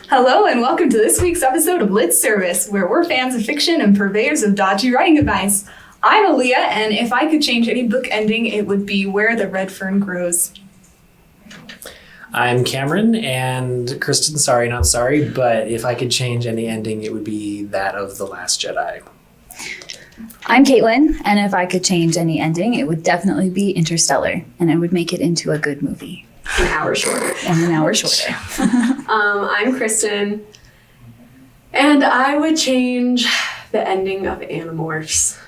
Hello and welcome to this week's episode of Lit Service, where we're fans of fiction and purveyors of dodgy writing advice. I'm Aaliyah, and if I could change any book ending, it would be Where the Red Fern Grows. I'm Cameron, and Kristen, sorry, not sorry, but if I could change any ending, it would be that of The Last Jedi. I'm Caitlin, and if I could change any ending, it would definitely be Interstellar, and it would make it into a good movie. An hour shorter. And an hour shorter. I'm Kristen, and I would change the ending of Animorphs.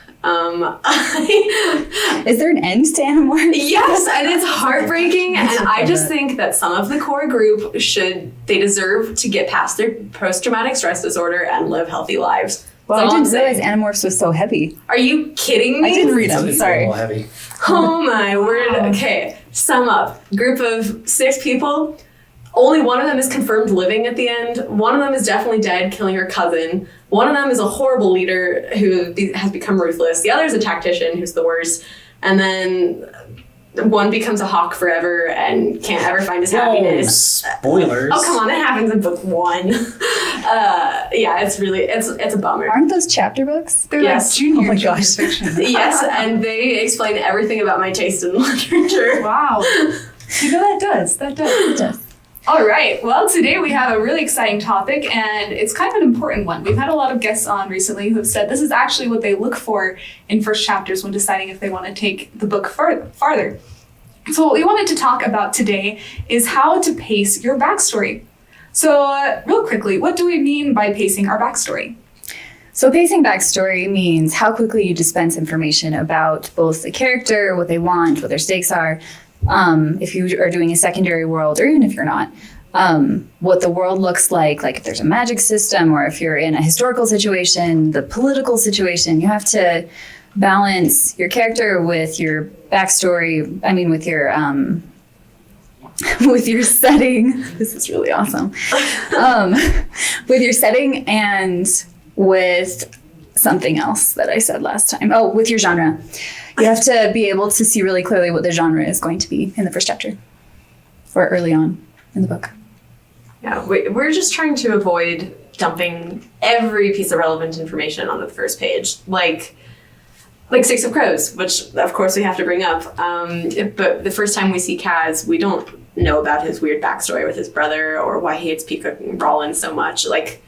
Is there an end to Animorphs? Yes, and it's heartbreaking, and I just think that some of the core group they deserve to get past their post-traumatic stress disorder and live healthy lives. Well, I didn't realize Animorphs was so heavy. Are you kidding me? I didn't read them, It's sorry. a little heavy. Oh my word. Okay, sum up. Group of 6 people. Only one of them is confirmed living at the end. One of them is definitely dead, killing her cousin. One of them is a horrible leader who has become ruthless. The other is a tactician who's the worst. And then one becomes a hawk forever and can't ever find his happiness. Spoilers. Oh, come on, that happens in book 1. Yeah, it's a bummer. Aren't those chapter books? They're Yes. like junior Oh my junior gosh. fiction. Yes, and they explain everything about my taste in literature. Wow. You know, that does. It does. All right. Well, today we have a really exciting topic, and it's kind of an important one. We've had a lot of guests on recently who have said this is actually what they look for in first chapters when deciding if they want to take the book farther. So what we wanted to talk about today is how to pace your backstory. So real quickly, what do we mean by pacing our backstory? So pacing backstory means how quickly you dispense information about both the character, what they want, what their stakes are, if you are doing a secondary world, or even if you're not, what the world looks like if there's a magic system, or if you're in a historical situation, the political situation. You have to balance your character with your backstory, with your setting. This is really awesome. With your setting and with something else that I said last time. Oh, with your genre. You have to be able to see really clearly what the genre is going to be in the first chapter or early on in the book. Yeah, we're just trying to avoid dumping every piece of relevant information on the first page, like Six of Crows, which of course we have to bring up. But the first time we see Kaz, we don't know about his weird backstory with his brother or why he hates Peacock and Rollins so much. Like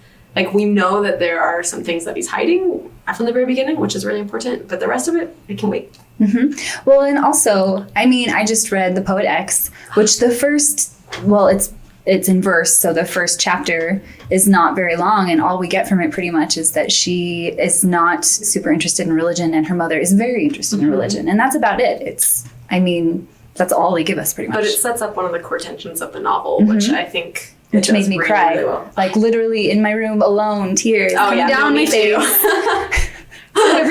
we know that there are some things that he's hiding from the very beginning, which is really important, but the rest of it can wait. Mm-hmm. Well, and also, I just read The Poet X, which it's in verse, so the first chapter is not very long, and all we get from it pretty much is that she is not super interested in religion, and her mother is very interested in religion, and that's about it. That's all they give us pretty much. But it sets up one of the core tensions of the novel, which I think which made me really, cry, really well. like literally in my room alone, tears coming down my face. So it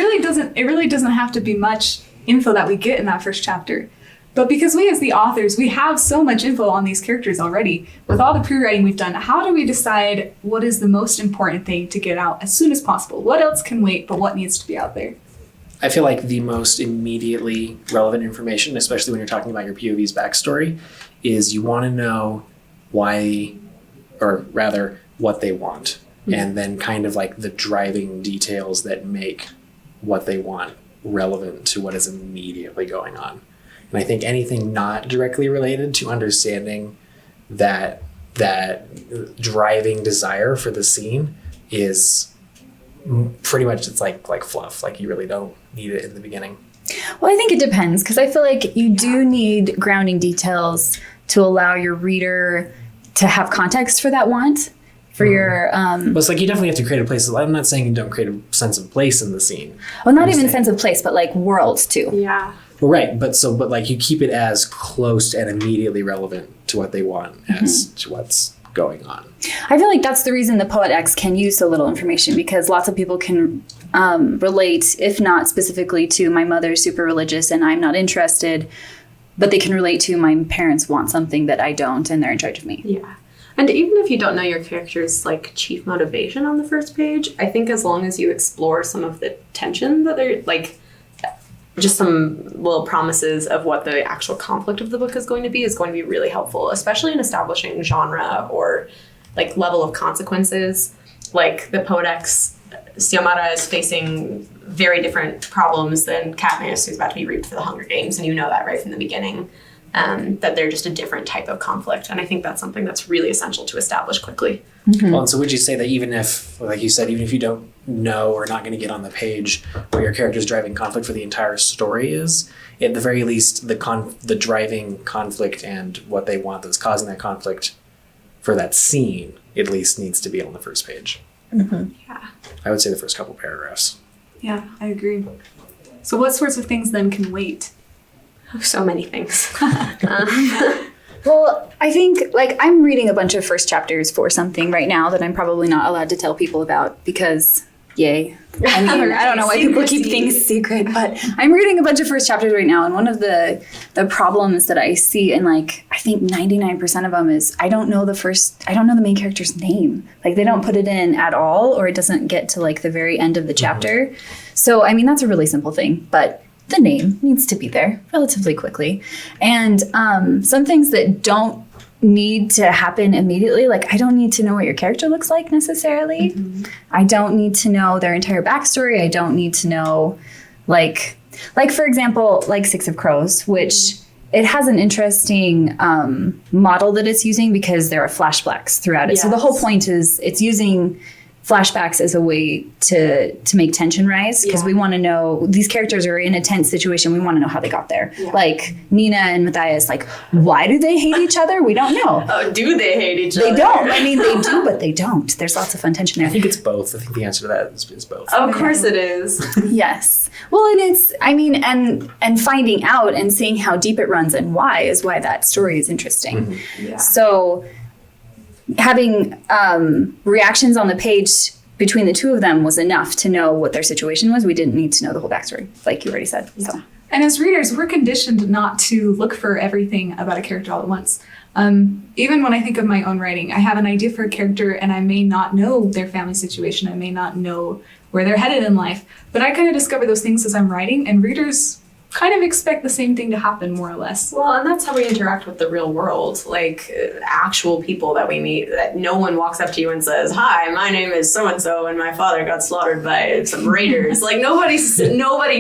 really doesn't have to be much info that we get in that first chapter. But because we as the authors, we have so much info on these characters already, with all the pre-writing we've done, how do we decide what is the most important thing to get out as soon as possible? What else can wait, but what needs to be out there? I feel like the most immediately relevant information, especially when you're talking about your POV's backstory, is you want to know why, or rather, what they want. And then kind of like the driving details that make what they want relevant to what is immediately going on. And I think anything not directly related to understanding that driving desire for the scene is pretty much, it's like fluff. Like you really don't need it in the beginning. Well, I think it depends, because I feel like you do need grounding details to allow your reader to have context for that want. For your But it's like you definitely have to create a place. I'm not saying you don't create a sense of place in the scene. well, not even sense of place, but like worlds too. Yeah. Well, right, but like you keep it as close and immediately relevant to what they want as to what's going on. I feel like that's the reason the Poet X can use so little information, because lots of people can relate, if not specifically to my mother's super religious and I'm not interested, but they can relate to my parents want something that I don't and they're in charge of me. Yeah. And even if you don't know your character's like chief motivation on the first page, I think as long as you explore some of the tension that they're like, just some little promises of what the actual conflict of the book is going to be really helpful, especially in establishing genre or like level of consequences. Like the Podex, Xiomara is facing very different problems than Katniss, who's about to be reaped for the Hunger Games, and you know that right from the beginning. That they're just a different type of conflict. And I think that's something that's really essential to establish quickly. Well, and so would you say that even if, like you said, even if you don't know or not going to get on the page where your character's driving conflict for the entire story is, at the very least, the driving conflict and what they want that's causing that conflict for that scene at least needs to be on the first page. Yeah. I would say the first couple paragraphs. Yeah, I agree. So what sorts of things then can wait? So many things. Well, I think, like, I'm reading a bunch of first chapters for something right now that I'm probably not allowed to tell people about because, yay. I mean, I don't know why people keep things secret, but I'm reading a bunch of first chapters right now, and one of the problems that I see, and, like, I think 99% of them is I don't know the main character's name. Like, they don't put it in at all, or it doesn't get to, like, the very end of the chapter. So, I mean, that's a really simple thing, but the name needs to be there relatively quickly. And some things that don't need to happen immediately, like I don't need to know what your character looks like necessarily. I don't need to know their entire backstory. I don't need to know, like for example, like Six of Crows, which it has an interesting model that it's using because there are flashbacks throughout it. So the whole point is it's using flashbacks as a way to make tension rise because we want to know these characters are in a tense situation. We want to know how they got there. Like Nina and Matthias, like why do they hate each other? We don't know. Oh, do they hate each other? They don't. I mean, they do, but they don't. There's lots of fun tension there. I think it's both. I think the answer to that is both. Of course it is. Yes. Well, and it's, I mean, and finding out and seeing how deep it runs and why is why that story is interesting. So having reactions on the page between the two of them was enough to know what their situation was. We didn't need to know the whole backstory, like you already said. So. And as readers, we're conditioned not to look for everything about a character all at once. Even when I think of my own writing, I have an idea for a character and I may not know their family situation. I may not know where they're headed in life, but I kind of discover those things as I'm writing, and readers kind of expect the same thing to happen more or less. Well, and that's how we interact with the real world, like actual people that we meet, that no one walks up to you and says, hi, my name is so-and-so and my father got slaughtered by some raiders. Like nobody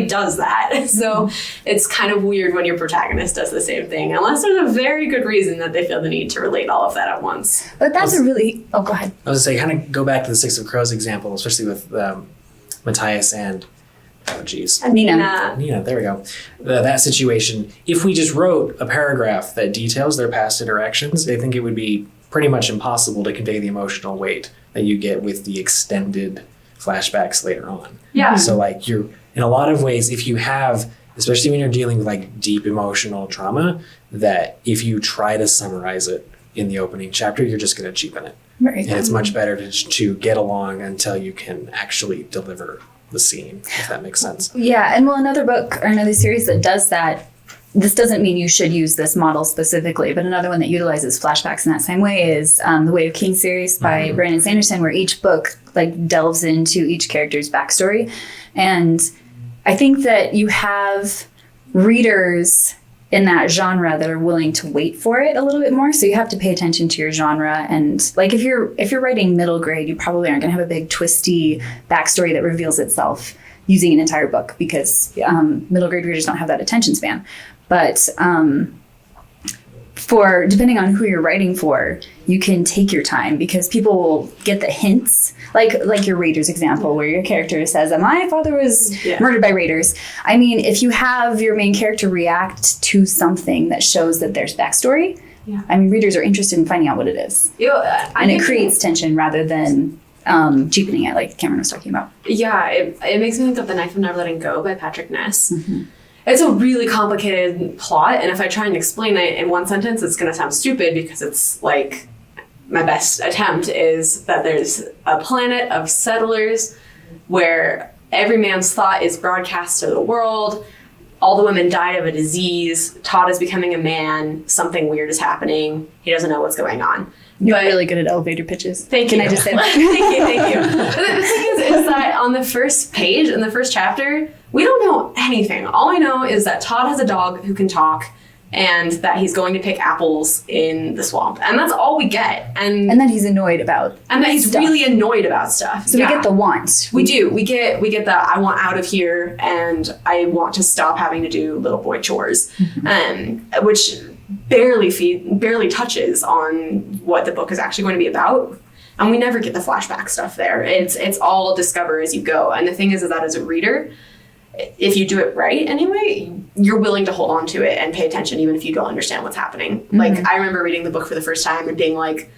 does that. So it's kind of weird when your protagonist does the same thing, unless there's a very good reason that they feel the need to relate all of that at once. But that's a really, oh, go ahead. I was going to say, kind of go back to the Six of Crows example, especially with Matthias and Nina, there we go. That situation, if we just wrote a paragraph that details their past interactions, I think it would be pretty much impossible to convey the emotional weight that you get with the extended flashbacks later on. Yeah. So like you're, in a lot of ways, if you have, especially when you're dealing with like deep emotional trauma, that if you try to summarize it in the opening chapter, you're just going to cheapen it. Right. And it's much better to get along until you can actually deliver the scene, if that makes sense. Yeah, and well, another book or another series that does that, this doesn't mean you should use this model specifically, but another one that utilizes flashbacks in that same way is the Way of Kings series by Brandon Sanderson, where each book like delves into each character's backstory. And I think that you have readers in that genre that are willing to wait for it a little bit more. So you have to pay attention to your genre. And like if you're writing middle grade, you probably aren't going to have a big twisty backstory that reveals itself using an entire book because middle grade readers don't have that attention span. But for depending on who you're writing for, you can take your time because people will get the hints. Like your Raiders example, where your character says, my father was murdered by Raiders. I mean, if you have your main character react to something that shows that there's backstory, I mean, readers are interested in finding out what it is. And it creates tension rather than cheapening it, like Cameron was talking about. Yeah, it makes me think of The Knife of Never Letting Go by Patrick Ness. It's a really complicated plot, and if I try and explain it in one sentence, it's going to sound stupid because it's like my best attempt is that there's a planet of settlers where every man's thought is broadcast to the world. All the women died of a disease. Todd is becoming a man. Something weird is happening. He doesn't know what's going on. You're really good at elevator pitches. Thank you. Can I just say that? Thank you. But the thing is that on the first page, in the first chapter, we don't know anything. All I know is that Todd has a dog who can talk, and that he's going to pick apples in the swamp. And that's all we get. And that he's annoyed about that he's stuff. really annoyed about stuff. So we get the want. We do. We get the I want out of here and I want to stop having to do little boy chores, which barely touches on what the book is actually going to be about. And we never get the flashback stuff there. It's all discover as you go. And the thing is that as a reader, if you do it right anyway, you're willing to hold on to it and pay attention even if you don't understand what's happening. Like, I remember reading the book for the first time and being like,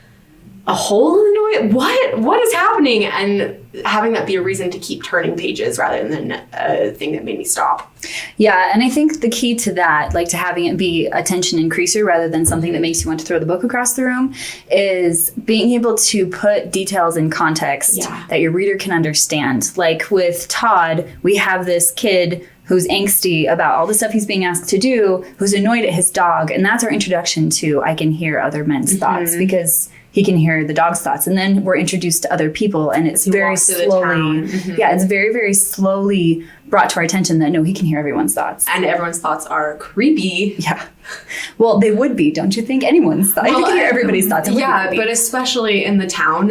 a hole in the noise? What is happening? And having that be a reason to keep turning pages rather than a thing that made me stop. Yeah, and I think the key to that, like to having it be a tension increaser rather than something that makes you want to throw the book across the room, is being able to put details in context that your reader can understand. Like with Todd, we have this kid who's angsty about all the stuff he's being asked to do, who's annoyed at his dog, and that's our introduction to I can hear other men's thoughts, because he can hear the dog's thoughts. And then we're introduced to other people, and it's very slowly, it's very, very slowly brought to our attention that no, he can hear everyone's thoughts. And everyone's thoughts are creepy. Yeah. Well, they would be, don't you think? Anyone's thoughts. You can hear everybody's thoughts. Yeah, but especially in the town,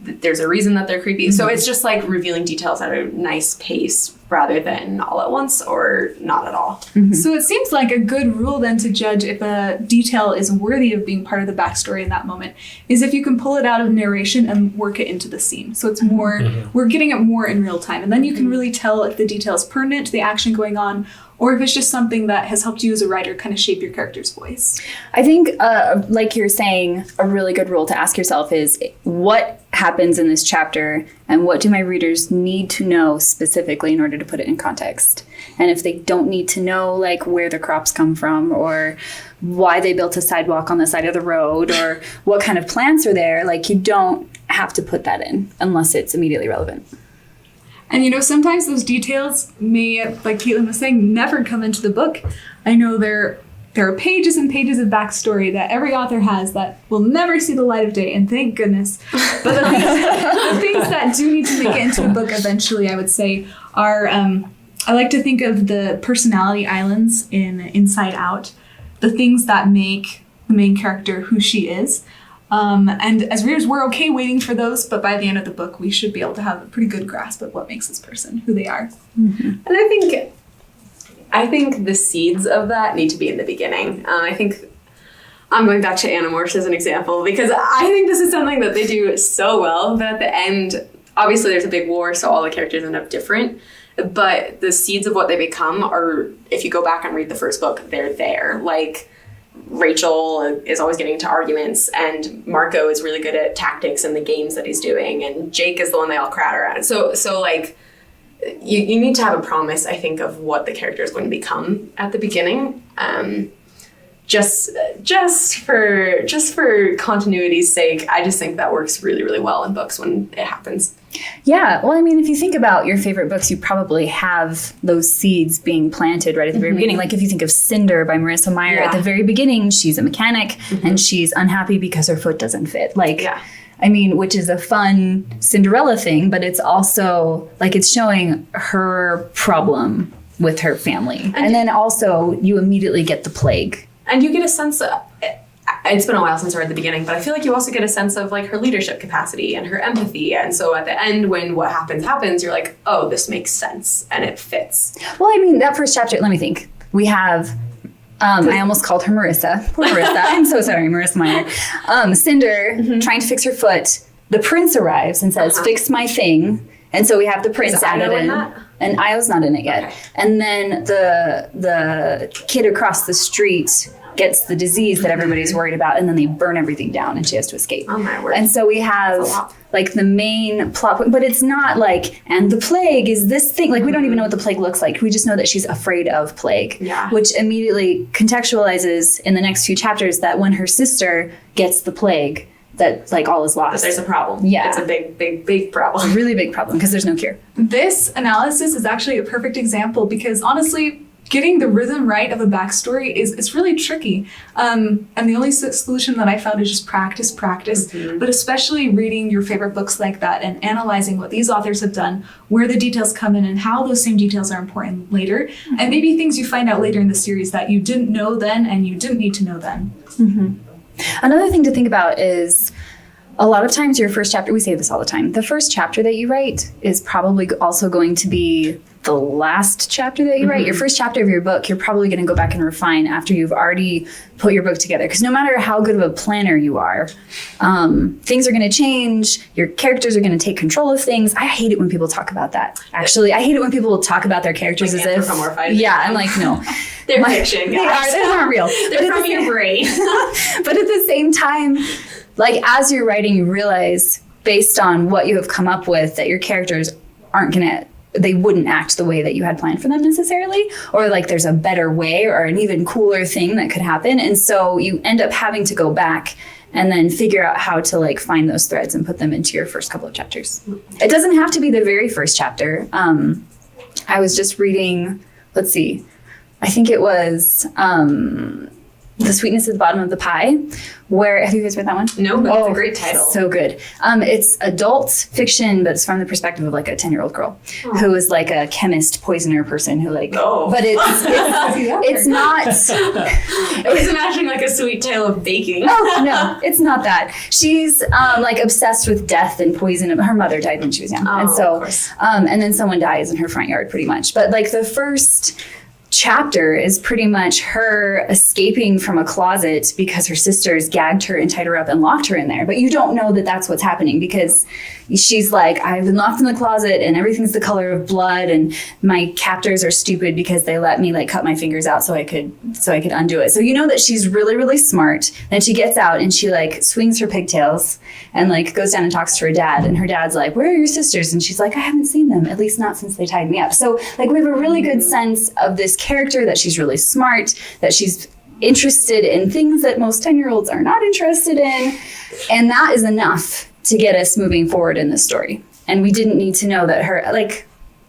there's a reason that they're creepy. So it's just like revealing details at a nice pace rather than all at once or not at all. So it seems like a good rule then to judge if a detail is worthy of being part of the backstory in that moment is if you can pull it out of narration and work it into the scene. So it's more, we're getting it more in real time. And then you can really tell if the detail is pertinent to the action going on, or if it's just something that has helped you as a writer kind of shape your character's voice. I think, like you're saying, a really good rule to ask yourself is what happens in this chapter and what do my readers need to know specifically in order to put it in context? And if they don't need to know, like, where the crops come from or why they built a sidewalk on the side of the road or what kind of plants are there, like, you don't have to put that in unless it's immediately relevant. And you know, sometimes those details may, like Caitlin was saying, never come into the book. I know there are pages and pages of backstory that every author has that will never see the light of day, and thank goodness. But the things that do need to make it into a book eventually, I would say, are, I like to think of the personality islands in Inside Out, the things that make the main character who she is. And as readers, we're okay waiting for those, but by the end of the book, we should be able to have a pretty good grasp of what makes this person who they are. And I think the seeds of that need to be in the beginning. I think I'm going back to Animorphs as an example because I think this is something that they do so well. But at the end, obviously there's a big war, so all the characters end up different. But the seeds of what they become are, if you go back and read the first book, they're there. Like, Rachel is always getting into arguments, and Marco is really good at tactics and the games that he's doing, and Jake is the one they all crowd around. So like, you need to have a promise, I think, of what the character is going to become at the beginning. Just for continuity's sake, I just think that works really, really well in books when it happens. Yeah, well, I mean, if you think about your favorite books, you probably have those seeds being planted right at the very beginning. Like if you think of Cinder by Marissa Meyer, at the very beginning, she's a mechanic and she's unhappy because her foot doesn't fit. Like, I mean, which is a fun Cinderella thing, but it's also like it's showing her problem with her family. And then also you immediately get the plague. And you get a sense of, it's been a while since I read the beginning, but I feel like you also get a sense of like her leadership capacity and her empathy. And so at the end, when what happens, you're like, oh, this makes sense and it fits. Well, I mean, that first chapter, let me think. We have, I almost called her Marissa. Poor Marissa. I'm so sorry, Marissa Meyer. Cinder trying to fix her foot. The prince arrives and says, fix my thing. And so we have the prince added in. And Io's not in it yet. Okay. And then the kid across the street gets the disease that everybody's worried about, and then they burn everything down and she has to escape. Oh my word. And so we have like the main plot, but it's not like, and the plague is this thing. Like we don't even know what the plague looks like. We just know that she's afraid of plague, which immediately contextualizes in the next few chapters that when her sister gets the plague, that like all is lost. But there's a problem. Yeah. It's a big problem. A really big problem because there's no cure. This analysis is actually a perfect example because honestly, getting the rhythm right of a backstory is really tricky. And the only solution that I found is just practice, but especially reading your favorite books like that and analyzing what these authors have done, where the details come in and how those same details are important later, and maybe things you find out later in the series that you didn't know then and you didn't need to know then. Another thing to think about is a lot of times your first chapter, we say this all the time, the first chapter that you write is probably also going to be the last chapter that you write. Your first chapter of your book, you're probably going to go back and refine after you've already put your book together. Because no matter how good of a planner you are, things are going to change. Your characters are going to take control of things. I hate it when people talk about that. Actually, I hate it when people talk about their characters Like as if, anthropomorphizing yeah, them. I'm like, no. They're fiction, They guys. are, they're not real. They're from your brain. But at the same time, like as you're writing, you realize based on what you have come up with that your characters aren't gonna, they wouldn't act the way that you had planned for them necessarily, or like there's a better way or an even cooler thing that could happen. And so you end up having to go back and then figure out how to like find those threads and put them into your first couple of chapters. It doesn't have to be the very first chapter. I was just reading, let's see, I think it was The Sweetness at the Bottom of the Pie, where, have you guys read that one? No, but it's a great title. So good. It's adult fiction, but it's from the perspective of like a 10-year-old girl who is like a chemist, poisoner person who like, Oh. but it's not, I was imagining like a sweet tale of baking. no, it's not that. She's like obsessed with death and poison. Her mother died when she was young. And of so, course. and then someone dies in her front yard pretty much. But like the first chapter is pretty much her escaping from a closet because her sisters gagged her and tied her up and locked her in there. But you don't know that that's what's happening because she's like, I've been locked in the closet and everything's the color of blood and my captors are stupid because they let me like cut my fingers out so I could undo it. So you know that she's really, really smart. Then she gets out and she like swings her pigtails and like goes down and talks to her dad. And her dad's like, where are your sisters? And she's like, I haven't seen them, at least not since they tied me up. So like we have a really good sense of this character, that she's really smart, that she's interested in things that most 10-year-olds are not interested in. And that is enough to get us moving forward in the story. And we didn't need to know that her, like,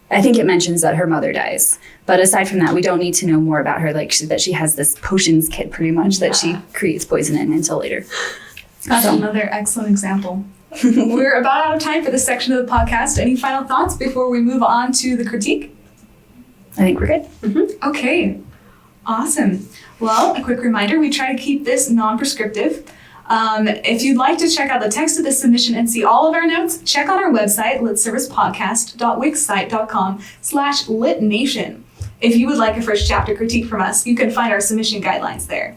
I think it mentions that her mother dies. But aside from that, we don't need to know more about her, like that she has this potions kit pretty much that she creates poison in until later. That's another excellent example. We're about out of time for this section of the podcast. Any final thoughts before we move on to the critique? I think we're good. Okay, awesome. Well, a quick reminder, we try to keep this non-prescriptive. If you'd like to check out the text of this submission and see all of our notes, check out our website, litservicepodcast.wixsite.com/litnation. If you would like a first chapter critique from us, you can find our submission guidelines there.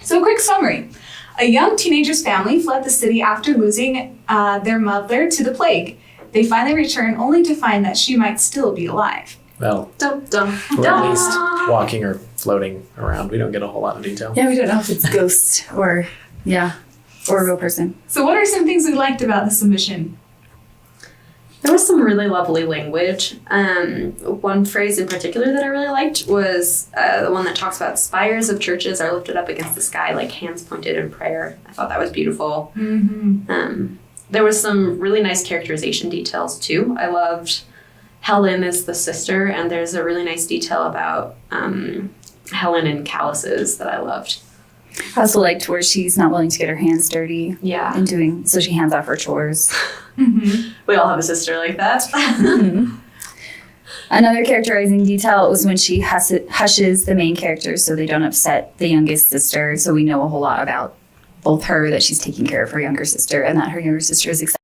So a quick summary. A young teenager's family fled the city after losing their mother to the plague. They finally return only to find that she might still be alive. Well, Dum, dum, or dum. at least walking or floating around. We don't get a whole lot of detail. Yeah, we don't know if it's ghost or, or a real person. So what are some things we liked about the submission? There was some really lovely language. One phrase in particular that I really liked was the one that talks about spires of churches are lifted up against the sky like hands pointed in prayer. I thought that was beautiful. There was some really nice characterization details too. I loved Helen is the sister, and there's a really nice detail about Helen and calluses that I loved. I also liked where she's not willing to get her hands dirty Yeah. and doing, so she hands off her chores. We all have a sister like that. Another characterizing detail was when she hushes the main characters so they don't upset the youngest sister. So we know a whole lot about both her, that she's taking care of her younger sister, and that her younger sister is excited